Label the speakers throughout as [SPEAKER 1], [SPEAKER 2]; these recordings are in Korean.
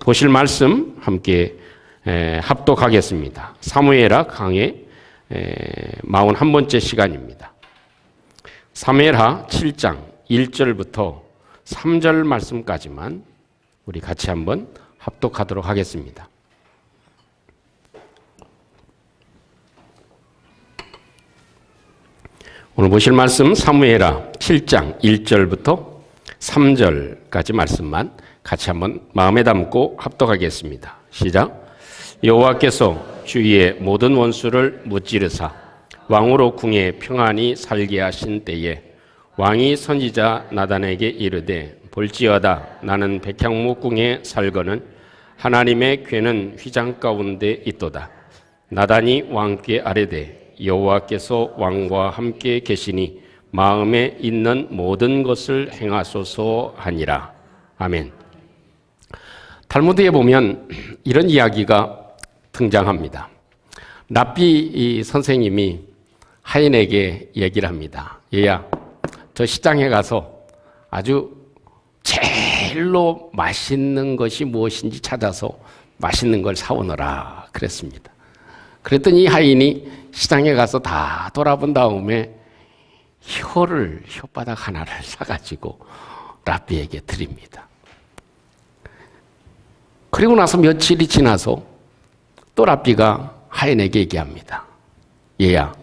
[SPEAKER 1] 보실 말씀 함께 합독하겠습니다. 사무엘하 강해 41번째 시간입니다. 사무엘하 7장 1절부터 3절 말씀까지만 우리 같이 한번 합독하도록 하겠습니다. 오늘 보실 말씀 사무엘하 7장 1절부터 3절까지 말씀만 같이 한번 마음에 담고 합독하겠습니다. 시작. 여호와께서 주위의 모든 원수를 무찌르사 왕으로 궁에 평안히 살게 하신 때에 왕이 선지자 나단에게 이르되 볼지어다 나는 백향목 궁에 살거늘 하나님의 궤는 휘장 가운데 있도다. 나단이 왕께 아뢰되 여호와께서 왕과 함께 계시니 마음에 있는 모든 것을 행하소서 하니라. 아멘. 탈무드에 보면 이런 이야기가 등장합니다. 랍비 선생님이 하인에게 얘기를 합니다. 얘야, 저 시장에 가서 아주 제일로 맛있는 것이 무엇인지 찾아서 맛있는 걸 사오너라 그랬습니다. 그랬더니 이 하인이 시장에 가서 다 돌아본 다음에 혓바닥 하나를 사가지고 랍비에게 드립니다. 그리고 나서 며칠이 지나서 또 랍비가 하인에게 얘기합니다. 얘야,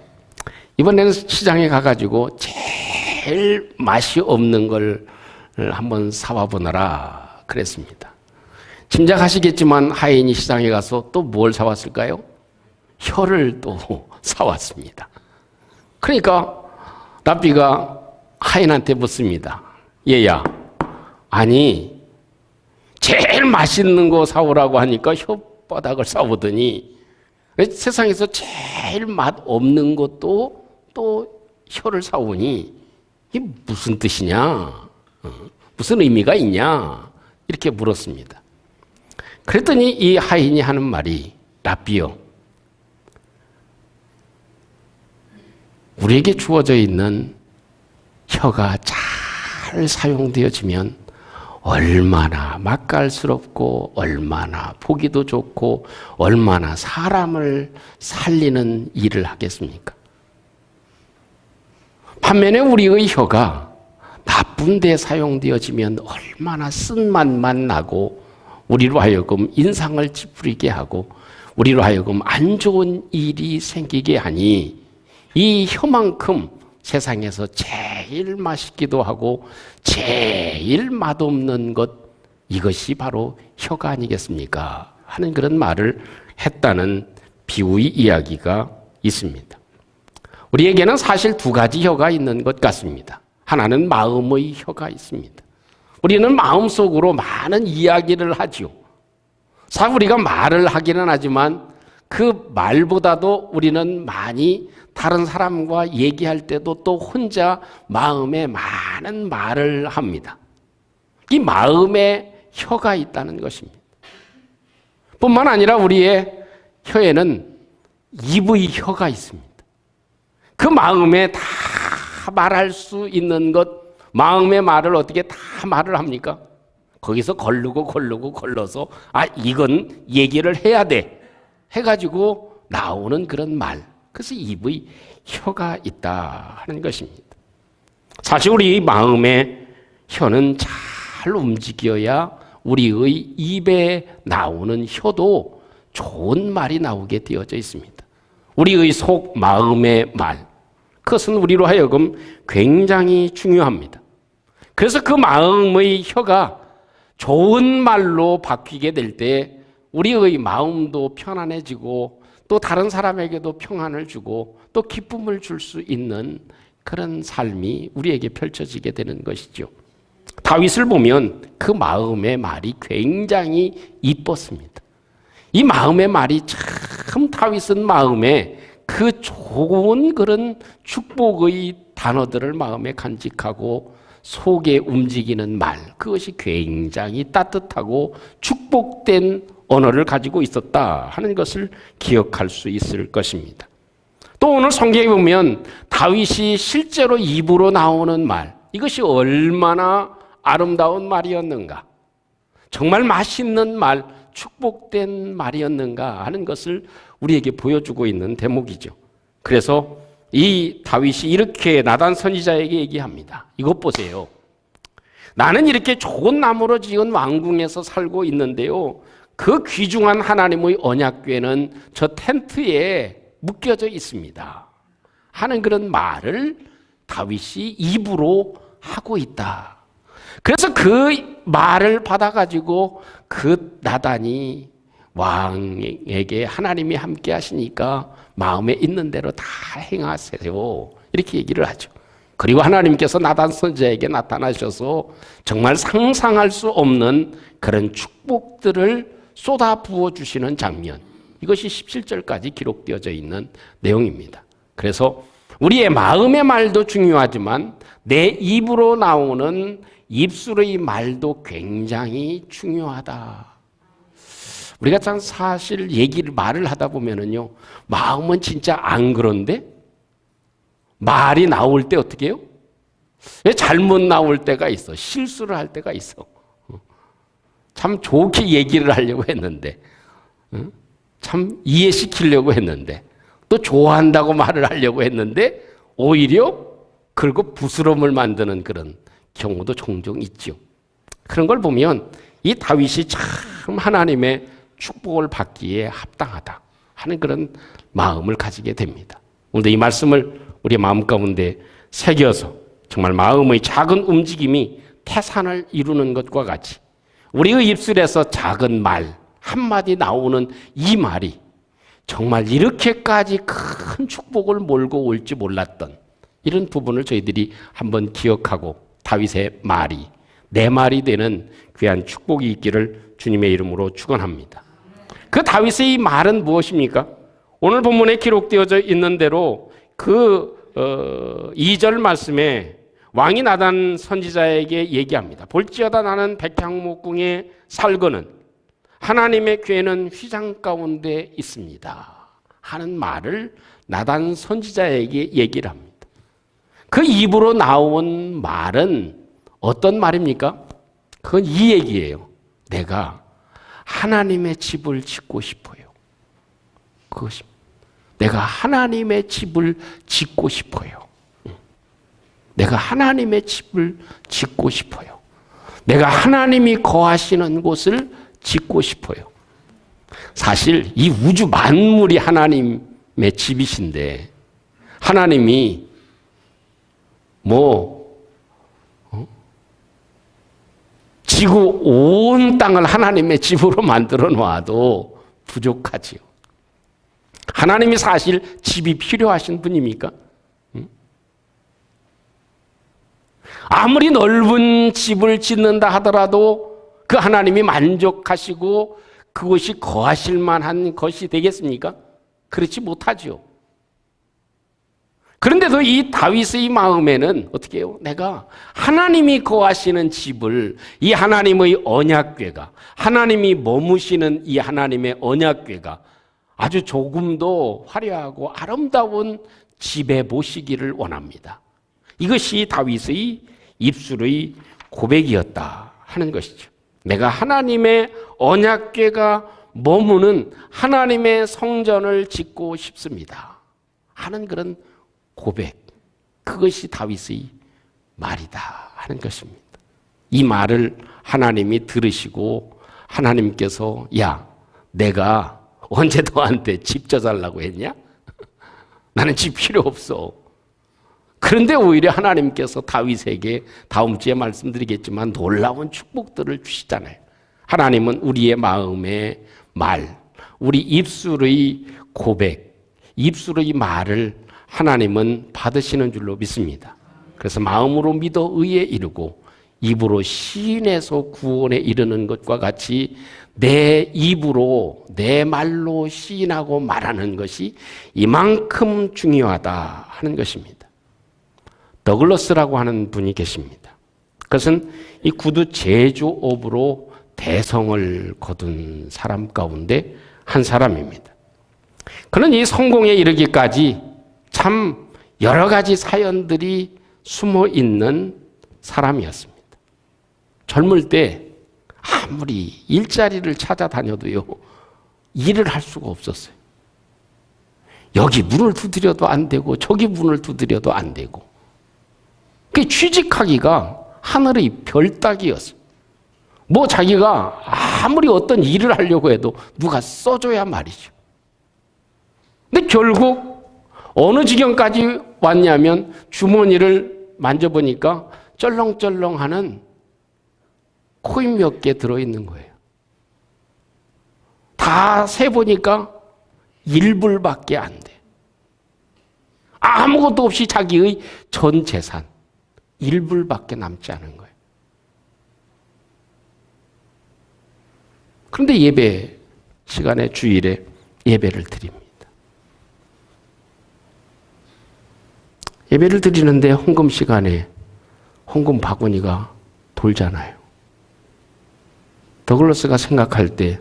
[SPEAKER 1] 이번에는 시장에 가가지고 제일 맛이 없는 걸 한번 사와 보너라 그랬습니다. 짐작하시겠지만 하인이 시장에 가서 또 뭘 사왔을까요? 혀를 또 사왔습니다. 그러니까 랍비가 하인한테 묻습니다. 얘야, 아니 제일 맛있는 거 사오라고 하니까 혓바닥을 사오더니 세상에서 제일 맛 없는 것도 또 혀를 사오니 이게 무슨 뜻이냐? 무슨 의미가 있냐? 이렇게 물었습니다. 그랬더니 이 하인이 하는 말이 랍비요, 우리에게 주어져 있는 혀가 잘 사용되어지면 얼마나 맛깔스럽고 얼마나 보기도 좋고 얼마나 사람을 살리는 일을 하겠습니까? 반면에 우리의 혀가 나쁜 데 사용되어지면 얼마나 쓴맛만 나고 우리로 하여금 인상을 찌푸리게 하고 우리로 하여금 안 좋은 일이 생기게 하니 이 혀만큼 세상에서 제일 맛있기도 하고 제일 맛없는 것, 이것이 바로 혀가 아니겠습니까? 하는 그런 말을 했다는 비유의 이야기가 있습니다. 우리에게는 사실 두 가지 혀가 있는 것 같습니다. 하나는 마음의 혀가 있습니다. 우리는 마음속으로 많은 이야기를 하죠. 사실 우리가 말을 하기는 하지만 그 말보다도 우리는 많이 다른 사람과 얘기할 때도 또 혼자 마음에 많은 말을 합니다. 이 마음에 혀가 있다는 것입니다. 뿐만 아니라 우리의 혀에는 입의 혀가 있습니다. 그 마음에 다 말할 수 있는 것, 마음의 말을 어떻게 다 말을 합니까? 거기서 걸러서 이건 얘기를 해야 돼 해가지고 나오는 그런 말, 그래서 입의 혀가 있다 하는 것입니다. 사실 우리 마음의 혀는 잘 움직여야 우리의 입에 나오는 혀도 좋은 말이 나오게 되어져 있습니다. 우리의 속 마음의 말, 그것은 우리로 하여금 굉장히 중요합니다. 그래서 그 마음의 혀가 좋은 말로 바뀌게 될 때 우리의 마음도 편안해지고 또 다른 사람에게도 평안을 주고 또 기쁨을 줄 수 있는 그런 삶이 우리에게 펼쳐지게 되는 것이죠. 다윗을 보면 그 마음의 말이 굉장히 이뻤습니다. 이 마음의 말이 참 다윗은 마음에 그 좋은 그런 축복의 단어들을 마음에 간직하고 속에 움직이는 말, 그것이 굉장히 따뜻하고 축복된 언어를 가지고 있었다 하는 것을 기억할 수 있을 것입니다. 또 오늘 성경에 보면 다윗이 실제로 입으로 나오는 말, 이것이 얼마나 아름다운 말이었는가. 정말 맛있는 말, 축복된 말이었는가 하는 것을 우리에게 보여주고 있는 대목이죠. 그래서 이 다윗이 이렇게 나단 선지자에게 얘기합니다. 이것 보세요. 나는 이렇게 좋은 나무로 지은 왕궁에서 살고 있는데요. 그 귀중한 하나님의 언약궤는 저 텐트에 묶여져 있습니다. 하는 그런 말을 다윗이 입으로 하고 있다. 그래서 그 말을 받아가지고 그 나단이 왕에게 하나님이 함께 하시니까 마음에 있는 대로 다 행하세요. 이렇게 얘기를 하죠. 그리고 하나님께서 나단 선지자에게 나타나셔서 정말 상상할 수 없는 그런 축복들을 쏟아 부어주시는 장면. 이것이 17절까지 기록되어져 있는 내용입니다. 그래서 우리의 마음의 말도 중요하지만 내 입으로 나오는 입술의 말도 굉장히 중요하다. 우리가 참 사실 말을 하다 보면은요, 마음은 진짜 안 그런데 말이 나올 때 어떻게 해요? 잘못 나올 때가 있어. 실수를 할 때가 있어. 참 좋게 얘기를 하려고 했는데, 참 이해시키려고 했는데, 또 좋아한다고 말을 하려고 했는데, 오히려 그리고 부스럼을 만드는 그런 경우도 종종 있죠. 그런 걸 보면 이 다윗이 참 하나님의 축복을 받기에 합당하다 하는 그런 마음을 가지게 됩니다. 오늘 이 말씀을 우리 마음 가운데 새겨서 정말 마음의 작은 움직임이 태산을 이루는 것과 같이 우리의 입술에서 작은 말 한마디 나오는 이 말이 정말 이렇게까지 큰 축복을 몰고 올지 몰랐던 이런 부분을 저희들이 한번 기억하고 다윗의 말이 내 말이 되는 귀한 축복이 있기를 주님의 이름으로 축원합니다. 그 다윗의 이 말은 무엇입니까? 오늘 본문에 기록되어져 있는 대로 그 2절 말씀에 왕이 나단 선지자에게 얘기합니다. 볼지어다 나는 백향목궁에 살거는 하나님의 궤는 휘장 가운데 있습니다 하는 말을 나단 선지자에게 얘기를 합니다. 그 입으로 나온 말은 어떤 말입니까? 그건 이 얘기예요. 내가 하나님의 집을 짓고 싶어요. 그것입니다. 내가 하나님의 집을 짓고 싶어요. 내가 하나님의 집을 짓고 싶어요. 내가 하나님이 거하시는 곳을 짓고 싶어요. 사실 이 우주 만물이 하나님의 집이신데 하나님이 지구 온 땅을 하나님의 집으로 만들어 놓아도 부족하지요. 하나님이 사실 집이 필요하신 분입니까? 아무리 넓은 집을 짓는다 하더라도 그 하나님이 만족하시고 그것이 거하실 만한 것이 되겠습니까? 그렇지 못하죠. 그런데도 이 다윗의 마음에는 어떻게 해요? 내가 하나님이 거하시는 집을 이 하나님의 언약궤가 하나님이 머무시는 이 하나님의 언약궤가 아주 조금 더 화려하고 아름다운 집에 모시기를 원합니다. 이것이 다윗의 입술의 고백이었다 하는 것이죠. 내가 하나님의 언약궤가 머무는 하나님의 성전을 짓고 싶습니다 하는 그런 고백, 그것이 다윗의 말이다 하는 것입니다. 이 말을 하나님이 들으시고 하나님께서 야, 내가 언제 너한테 집 져달라고 했냐? 나는 집 필요 없어. 그런데 오히려 하나님께서 다윗에게 다음 주에 말씀드리겠지만 놀라운 축복들을 주시잖아요. 하나님은 우리의 마음의 말, 우리 입술의 고백, 입술의 말을 하나님은 받으시는 줄로 믿습니다. 그래서 마음으로 믿어 의에 이르고 입으로 시인해서 구원에 이르는 것과 같이 내 입으로 내 말로 시인하고 말하는 것이 이만큼 중요하다 하는 것입니다. 더글러스라고 하는 분이 계십니다. 그것은 이 구두 제조업으로 대성을 거둔 사람 가운데 한 사람입니다. 그는 이 성공에 이르기까지 참 여러 가지 사연들이 숨어 있는 사람이었습니다. 젊을 때 아무리 일자리를 찾아다녀도요, 일을 할 수가 없었어요. 여기 문을 두드려도 안 되고 저기 문을 두드려도 안 되고. 그 취직하기가 하늘의 별 따기였어요. 뭐 자기가 아무리 어떤 일을 하려고 해도 누가 써줘야 말이죠. 근데 결국 어느 지경까지 왔냐면 주머니를 만져보니까 쩔렁쩔렁하는 코인 몇 개 들어있는 거예요. 다 세보니까 1불밖에 안 돼. 아무것도 없이 자기의 전 재산 1불밖에 남지 않은 거예요. 그런데 예배 시간에 주일에 예배를 드립니다. 예배를 드리는데 헌금 시간에 헌금 바구니가 돌잖아요. 더글러스가 생각할 때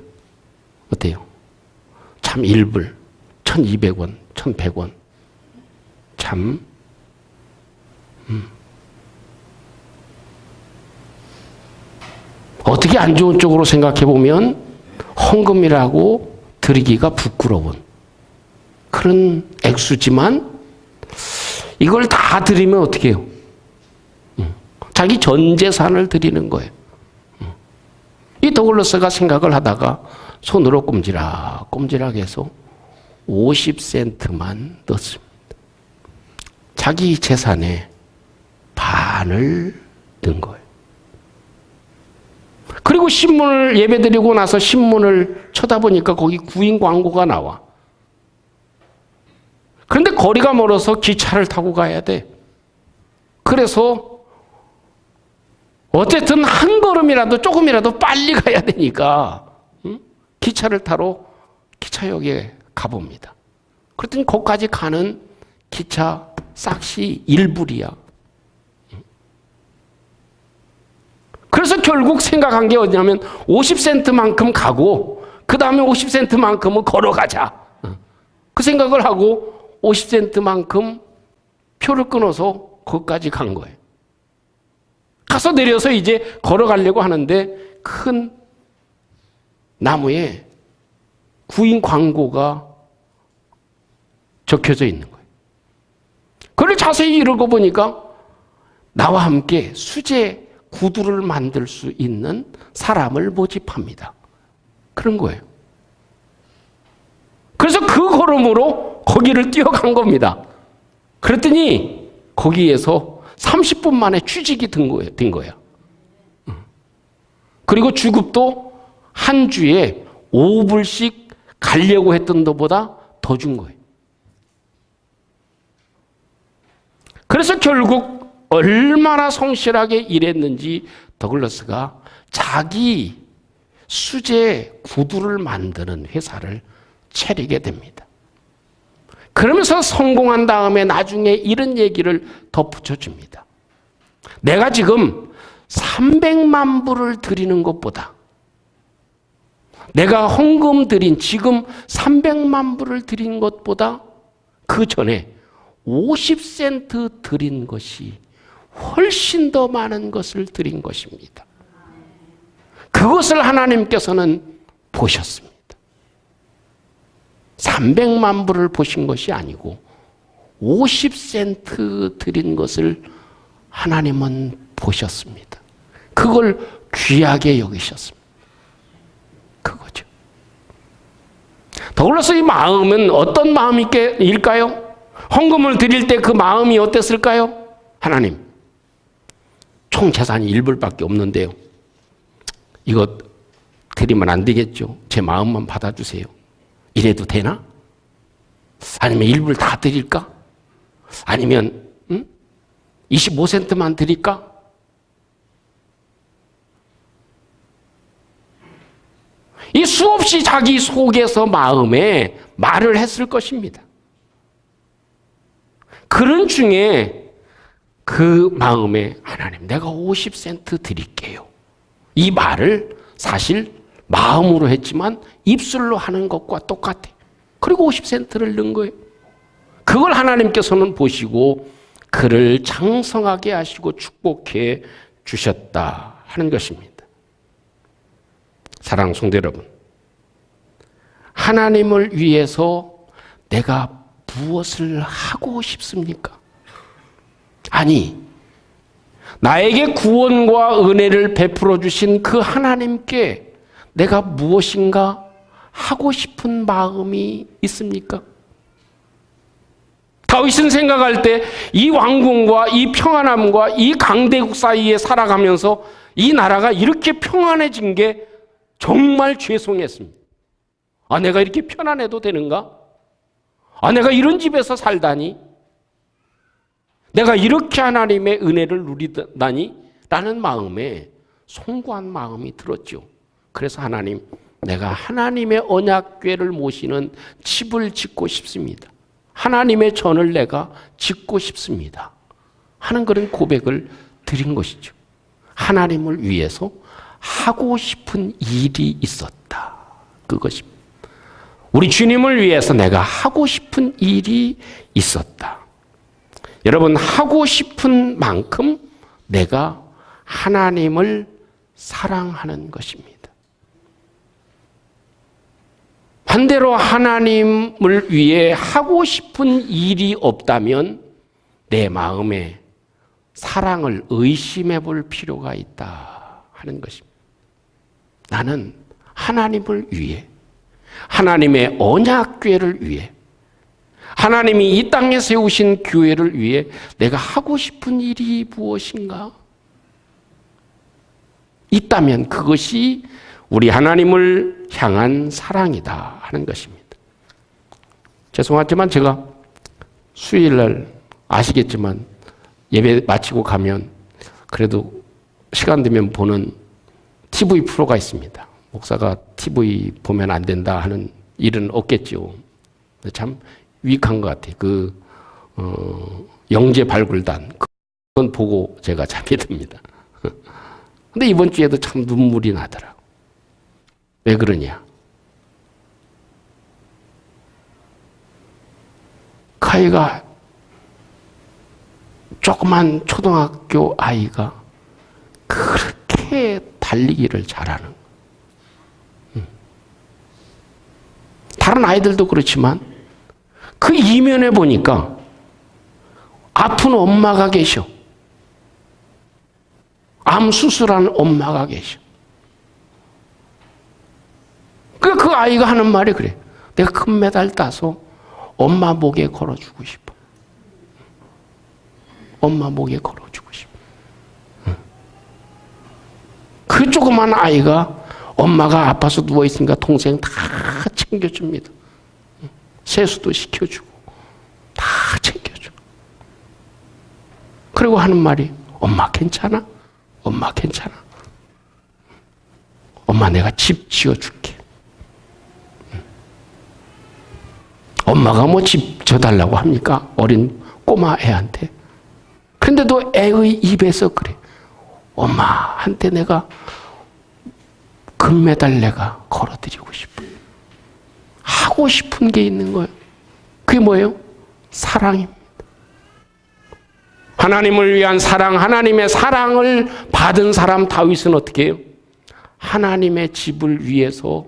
[SPEAKER 1] 어때요? 참 1불, 1,200원, 1,100원. 참 어떻게 안 좋은 쪽으로 생각해 보면 헌금이라고 드리기가 부끄러운 그런 액수지만 이걸 다 드리면 어떻게 해요? 자기 전 재산을 드리는 거예요. 이 더글러스가 생각을 하다가 손으로 꼼지락 해서 50센트만 넣었습니다. 자기 재산의 반을 넣은 거예요. 그리고 신문을 예배드리고 나서 신문을 쳐다보니까 거기 구인 광고가 나와. 그런데 거리가 멀어서 기차를 타고 가야 돼. 그래서 어쨌든 한 걸음이라도 조금이라도 빨리 가야 되니까 기차를 타러 기차역에 가봅니다. 그랬더니 거기까지 가는 기차 싹시 1불이야. 그래서 결국 생각한 게 어디냐면 50센트만큼 가고 그 다음에 50센트만큼은 걸어가자. 그 생각을 하고 50센트만큼 표를 끊어서 거기까지 간 거예요. 가서 내려서 이제 걸어가려고 하는데 큰 나무에 구인 광고가 적혀져 있는 거예요. 그걸 자세히 읽어보니까 나와 함께 수제 구두를 만들 수 있는 사람을 모집합니다. 그런 거예요. 그래서 그 걸음으로 거기를 뛰어간 겁니다. 그랬더니 거기에서 30분 만에 취직이 된 거야. 그리고 주급도 한 주에 5불씩 가려고 했던 것보다 더 준 거예요. 그래서 결국 얼마나 성실하게 일했는지 더글러스가 자기 수제 구두를 만드는 회사를 차리게 됩니다. 그러면서 성공한 다음에 나중에 이런 얘기를 덧붙여 줍니다. 내가 지금 300만 불을 드리는 것보다 내가 헌금 드린 지금 300만 불을 드린 것보다 그 전에 50센트 드린 것이 훨씬 더 많은 것을 드린 것입니다. 그것을 하나님께서는 보셨습니다. 300만 불을 보신 것이 아니고 50센트 드린 것을 하나님은 보셨습니다. 그걸 귀하게 여기셨습니다. 그거죠. 더글러스 이 마음은 어떤 마음일까요? 헌금을 드릴 때 그 마음이 어땠을까요? 하나님, 총 재산이 1불밖에 없는데요. 이거 드리면 안 되겠죠. 제 마음만 받아주세요. 이래도 되나? 아니면 1불 다 드릴까? 아니면 25센트만 드릴까? 이 수없이 자기 속에서 마음에 말을 했을 것입니다. 그런 중에 그 마음에 하나님 내가 50센트 드릴게요. 이 말을 사실 마음으로 했지만 입술로 하는 것과 똑같아. 그리고 50센트를 넣은 거예요. 그걸 하나님께서는 보시고 그를 장성하게 하시고 축복해 주셨다 하는 것입니다. 사랑하는 성도 여러분, 하나님을 위해서 내가 무엇을 하고 싶습니까? 아니, 나에게 구원과 은혜를 베풀어 주신 그 하나님께 내가 무엇인가 하고 싶은 마음이 있습니까? 다윗은 생각할 때 이 왕궁과 이 평안함과 이 강대국 사이에 살아가면서 이 나라가 이렇게 평안해진 게 정말 죄송했습니다. 아, 내가 이렇게 편안해도 되는가? 아, 내가 이런 집에서 살다니? 내가 이렇게 하나님의 은혜를 누리다니? 라는 마음에 송구한 마음이 들었죠. 그래서 하나님, 내가 하나님의 언약궤를 모시는 집을 짓고 싶습니다. 하나님의 전을 내가 짓고 싶습니다. 하는 그런 고백을 드린 것이죠. 하나님을 위해서 하고 싶은 일이 있었다. 그것입니다. 우리 주님을 위해서 내가 하고 싶은 일이 있었다. 여러분, 하고 싶은 만큼 내가 하나님을 사랑하는 것입니다. 반대로 하나님을 위해 하고 싶은 일이 없다면 내 마음에 사랑을 의심해 볼 필요가 있다 하는 것입니다. 나는 하나님을 위해, 하나님의 언약궤를 위해, 하나님이 이 땅에 세우신 교회를 위해 내가 하고 싶은 일이 무엇인가? 있다면 그것이 우리 하나님을 향한 사랑이다 하는 것입니다. 죄송하지만 제가 수요일날 아시겠지만 예배 마치고 가면 그래도 시간 되면 보는 TV 프로가 있습니다. 목사가 TV 보면 안 된다 하는 일은 없겠죠. 참 유익한 것 같아요. 영재 발굴단 그건 보고 제가 잠이 듭니다. 근데 이번 주에도 참 눈물이 나더라고. 왜 그러냐? 그 아이가 조그만 초등학교 아이가 그렇게 달리기를 잘하는 거예요. 다른 아이들도 그렇지만 그 이면에 보니까 아픈 엄마가 계셔. 암 수술한 엄마가 계셔. 그 아이가 하는 말이 그래. 내가 금메달 따서 엄마 목에 걸어주고 싶어. 엄마 목에 걸어주고 싶어. 그 조그만 아이가 엄마가 아파서 누워있으니까 동생 다 챙겨줍니다. 세수도 시켜주고 다 챙겨줘. 그리고 하는 말이 엄마 괜찮아? 엄마 괜찮아? 엄마 내가 집 지어줄게. 엄마가 뭐 집 져달라고 합니까? 어린 꼬마 애한테. 그런데도 애의 입에서 그래. 엄마한테 내가 금메달 내가 걸어드리고 싶어. 하고 싶은 게 있는 거예요. 그게 뭐예요? 사랑입니다. 하나님을 위한 사랑, 하나님의 사랑을 받은 사람 다윗은 어떻게 해요? 하나님의 집을 위해서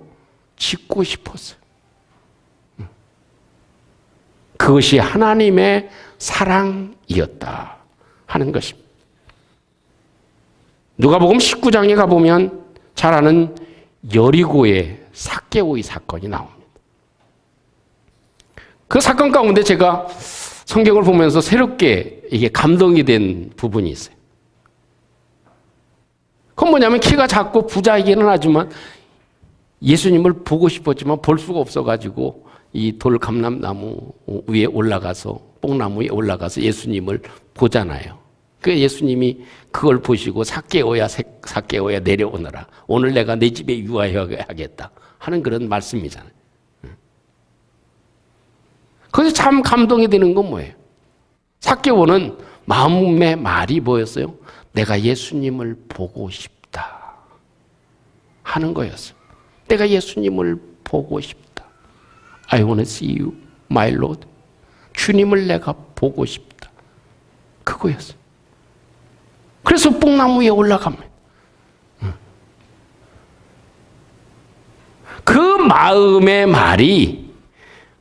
[SPEAKER 1] 짓고 싶었어요. 그것이 하나님의 사랑이었다 하는 것입니다. 누가복음 19장에 가보면 잘 아는 여리고의 삭개오의 사건이 나옵니다. 그 사건 가운데 제가 성경을 보면서 새롭게 이게 감동이 된 부분이 있어요. 그건 뭐냐면 키가 작고 부자이기는 하지만 예수님을 보고 싶었지만 볼 수가 없어가지고 이 돌 감람나무 위에 올라가서 뽕나무 위에 올라가서 예수님을 보잖아요. 그 예수님이 그걸 보시고 삭개오야 내려오너라. 오늘 내가 내 집에 유하여야겠다 하는 그런 말씀이잖아요. 그래서 참 감동이 되는 건 뭐예요? 삭개오는 마음의 말이 뭐였어요? 내가 예수님을 보고 싶다 하는 거였어요. 내가 예수님을 보고 싶다. I want to see you, my Lord. 주님을 내가 보고 싶다. 그거였어요. 그래서 뽕나무 위에 올라갑니다. 마음의 말이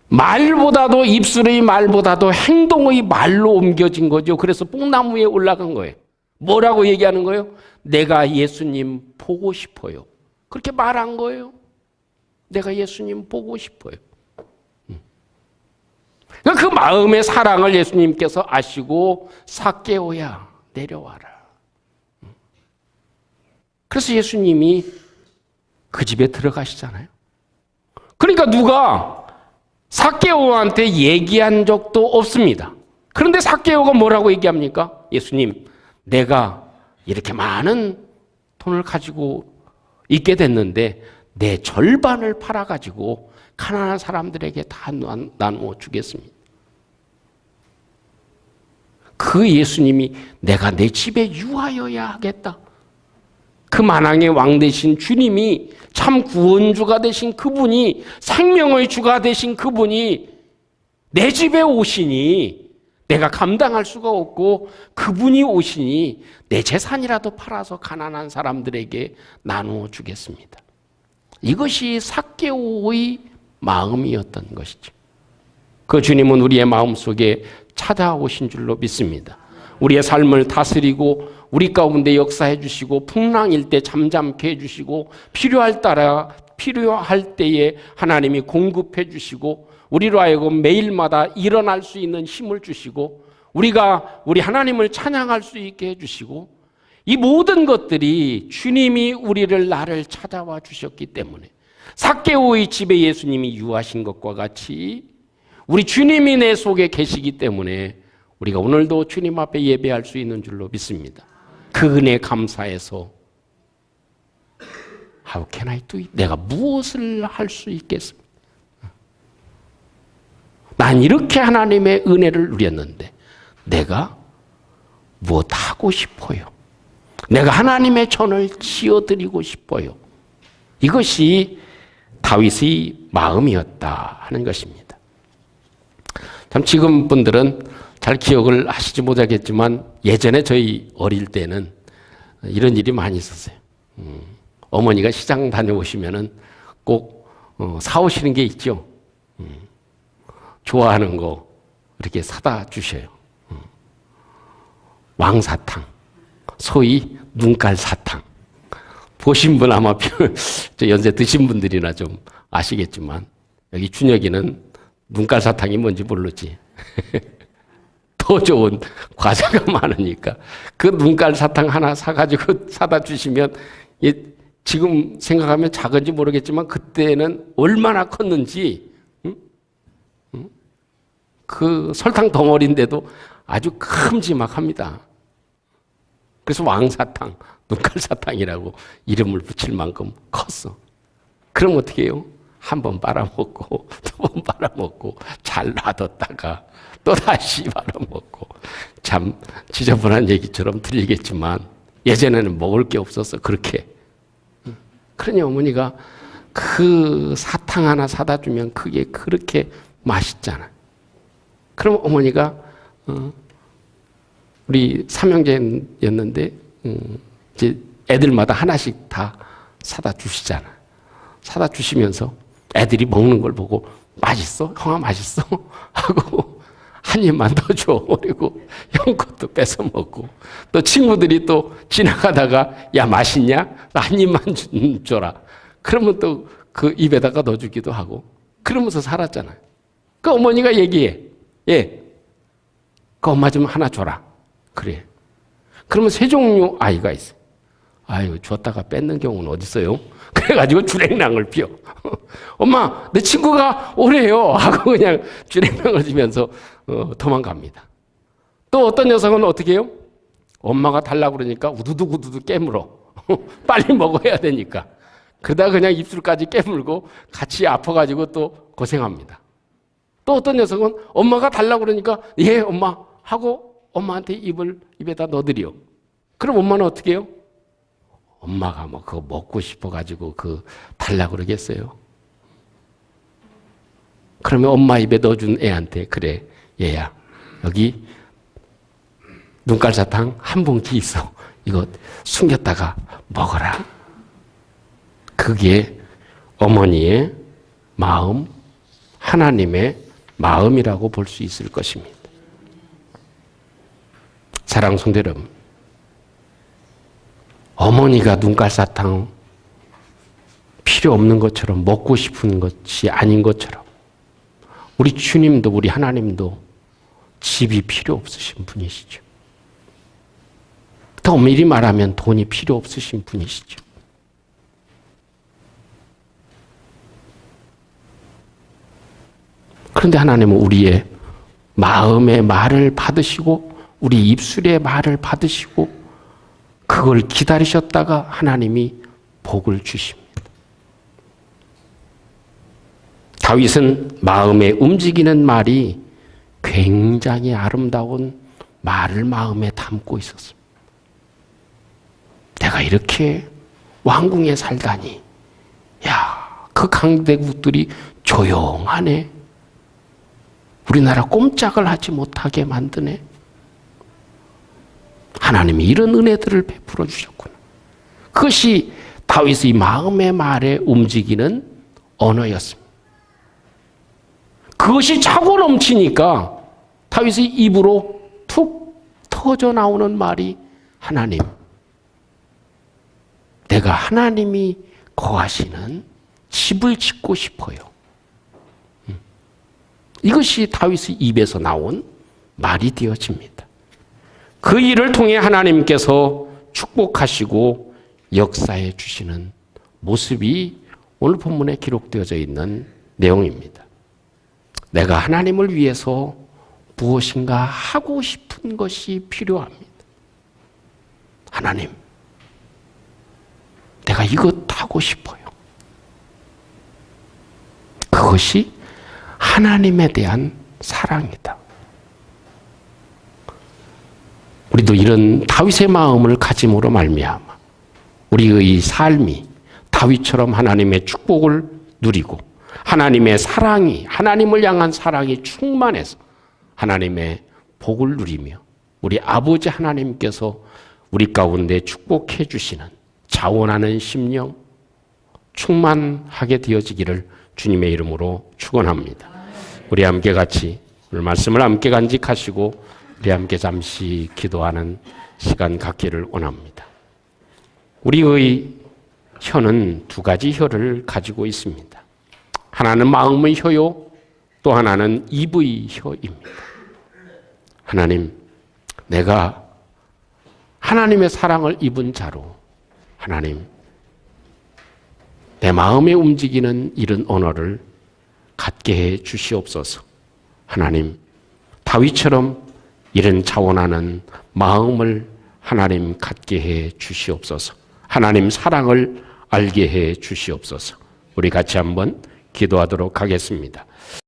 [SPEAKER 1] 말보다도 입술의 말보다도 행동의 말로 옮겨진 거죠. 그래서 뽕나무에 올라간 거예요. 뭐라고 얘기하는 거예요? 내가 예수님 보고 싶어요. 그렇게 말한 거예요. 내가 예수님 보고 싶어요. 그 마음의 사랑을 예수님께서 아시고 삭개오야 내려와라. 그래서 예수님이 그 집에 들어가시잖아요. 그러니까 누가 삭개오한테 얘기한 적도 없습니다. 그런데 삭개오가 뭐라고 얘기합니까? 예수님, 내가 이렇게 많은 돈을 가지고 있게 됐는데 내 절반을 팔아가지고 가난한 사람들에게 다 나누어 주겠습니다. 그 예수님이 내가 내 집에 유하여야 하겠다. 그 만왕의 왕 되신 주님이 참 구원주가 되신 그분이 생명의 주가 되신 그분이 내 집에 오시니 내가 감당할 수가 없고 그분이 오시니 내 재산이라도 팔아서 가난한 사람들에게 나누어 주겠습니다. 이것이 삭개오의 마음이었던 것이죠. 그 주님은 우리의 마음속에 찾아오신 줄로 믿습니다. 우리의 삶을 다스리고 우리 가운데 역사해 주시고 풍랑일 때 잠잠케 해 주시고 필요할 때에 하나님이 공급해 주시고 우리로 하여금 매일마다 일어날 수 있는 힘을 주시고 우리가 우리 하나님을 찬양할 수 있게 해 주시고 이 모든 것들이 주님이 나를 찾아와 주셨기 때문에 삭개오의 집에 예수님이 유하신 것과 같이 우리 주님이 내 속에 계시기 때문에 우리가 오늘도 주님 앞에 예배할 수 있는 줄로 믿습니다. 그 은혜 감사해서 How can I do it? 내가 무엇을 할 수 있겠습니까? 난 이렇게 하나님의 은혜를 누렸는데 내가 무엇 하고 싶어요? 내가 하나님의 전을 지어드리고 싶어요. 이것이 다윗의 마음이었다 하는 것입니다. 참 지금 분들은 잘 기억을 하시지 못하겠지만 예전에 저희 어릴 때는 이런 일이 많이 있었어요. 어머니가 시장 다녀오시면은 꼭 사오시는 게 있죠. 좋아하는 거 이렇게 사다 주셔요. 왕사탕, 소위 눈깔 사탕. 보신 분 아마 연세 드신 분들이나 좀 아시겠지만 여기 준혁이는 눈깔 사탕이 뭔지 모르지. 더 좋은 과자가 많으니까 그 눈깔 사탕 하나 사가지고 사다 주시면 지금 생각하면 작은지 모르겠지만 그때는 얼마나 컸는지 그 설탕 덩어리인데도 아주 큼지막합니다. 그래서 왕사탕, 눈깔사탕이라고 이름을 붙일 만큼 컸어. 그럼 어떻게 해요? 한 번 빨아먹고 두 번 빨아먹고 잘 놔뒀다가 또 다시 빨아먹고 참 지저분한 얘기처럼 들리겠지만 예전에는 먹을 게 없어서 그렇게. 그러니 어머니가 그 사탕 하나 사다 주면 그게 그렇게 맛있잖아. 그럼 어머니가 우리 삼형제였는데 이제 애들마다 하나씩 다 사다 주시잖아. 사다 주시면서 애들이 먹는 걸 보고 맛있어? 형아 맛있어? 하고 한 입만 더 줘. 그리고 형 것도 뺏어 먹고 또 친구들이 또 지나가다가 야 맛있냐? 한 입만 줘라. 그러면 또 그 입에다가 넣어주기도 하고 그러면서 살았잖아요. 그 어머니가 얘기해. 예, 그 엄마 좀 하나 줘라. 그래. 그러면 세 종류 아이가 있어. 아유, 줬다가 뺏는 경우는 어디 있어요? 그래가지고 주랭랑을 피워. 엄마, 내 친구가 오래요. 하고 그냥 주랭랑을 주면서 도망갑니다. 또 어떤 녀석은 어떻게 해요? 엄마가 달라고 그러니까 우두둑 깨물어. 빨리 먹어야 되니까. 그러다가 그냥 입술까지 깨물고 같이 아파가지고 또 고생합니다. 또 어떤 녀석은 엄마가 달라고 그러니까 예, 엄마 하고 엄마한테 입에다 넣어드려. 그럼 엄마는 어떻게 해요? 엄마가 뭐 그거 먹고 싶어가지고 그 달라고 그러겠어요? 그러면 엄마 입에 넣어준 애한테 그래, 얘야 여기 눈깔사탕 한 봉지 있어. 이거 숨겼다가 먹어라. 그게 어머니의 마음, 하나님의 마음이라고 볼 수 있을 것입니다. 사랑하는 성도 여러분, 어머니가 눈깔사탕 필요 없는 것처럼, 먹고 싶은 것이 아닌 것처럼, 우리 주님도 우리 하나님도 집이 필요 없으신 분이시죠. 더 엄밀히 말하면 돈이 필요 없으신 분이시죠. 그런데 하나님은 우리의 마음의 말을 받으시고 우리 입술의 말을 받으시고 그걸 기다리셨다가 하나님이 복을 주십니다. 다윗은 마음에 움직이는 말이 굉장히 아름다운 말을 마음에 담고 있었습니다. 내가 이렇게 왕궁에 살다니, 야, 그 강대국들이 조용하네. 우리나라 꼼짝을 하지 못하게 만드네. 하나님이 이런 은혜들을 베풀어 주셨구나. 그것이 다윗의 마음의 말에 움직이는 언어였습니다. 그것이 차고 넘치니까 다윗의 입으로 툭 터져 나오는 말이 하나님, 내가 하나님이 거하시는 집을 짓고 싶어요. 이것이 다윗의 입에서 나온 말이 되어집니다. 그 일을 통해 하나님께서 축복하시고 역사해 주시는 모습이 오늘 본문에 기록되어져 있는 내용입니다. 내가 하나님을 위해서 무엇인가 하고 싶은 것이 필요합니다. 하나님, 내가 이것 하고 싶어요. 그것이 하나님에 대한 사랑이다. 우리도 이런 다윗의 마음을 가짐으로 말미암아 우리의 삶이 다윗처럼 하나님의 축복을 누리고 하나님의 사랑이, 하나님을 향한 사랑이 충만해서 하나님의 복을 누리며 우리 아버지 하나님께서 우리 가운데 축복해 주시는 자원하는 심령 충만하게 되어지기를 주님의 이름으로 축원합니다. 우리 함께 같이 오늘 말씀을 함께 간직하시고 우리 함께 잠시 기도하는 시간 갖기를 원합니다. 우리의 혀는 두 가지 혀를 가지고 있습니다. 하나는 마음의 혀요, 또 하나는 입의 혀입니다. 하나님, 내가 하나님의 사랑을 입은 자로 하나님, 내 마음에 움직이는 이런 언어를 갖게 해 주시옵소서. 하나님, 다윗처럼 이런 자원하는 마음을 하나님 갖게 해 주시옵소서. 하나님 사랑을 알게 해 주시옵소서. 우리 같이 한번 기도하도록 하겠습니다.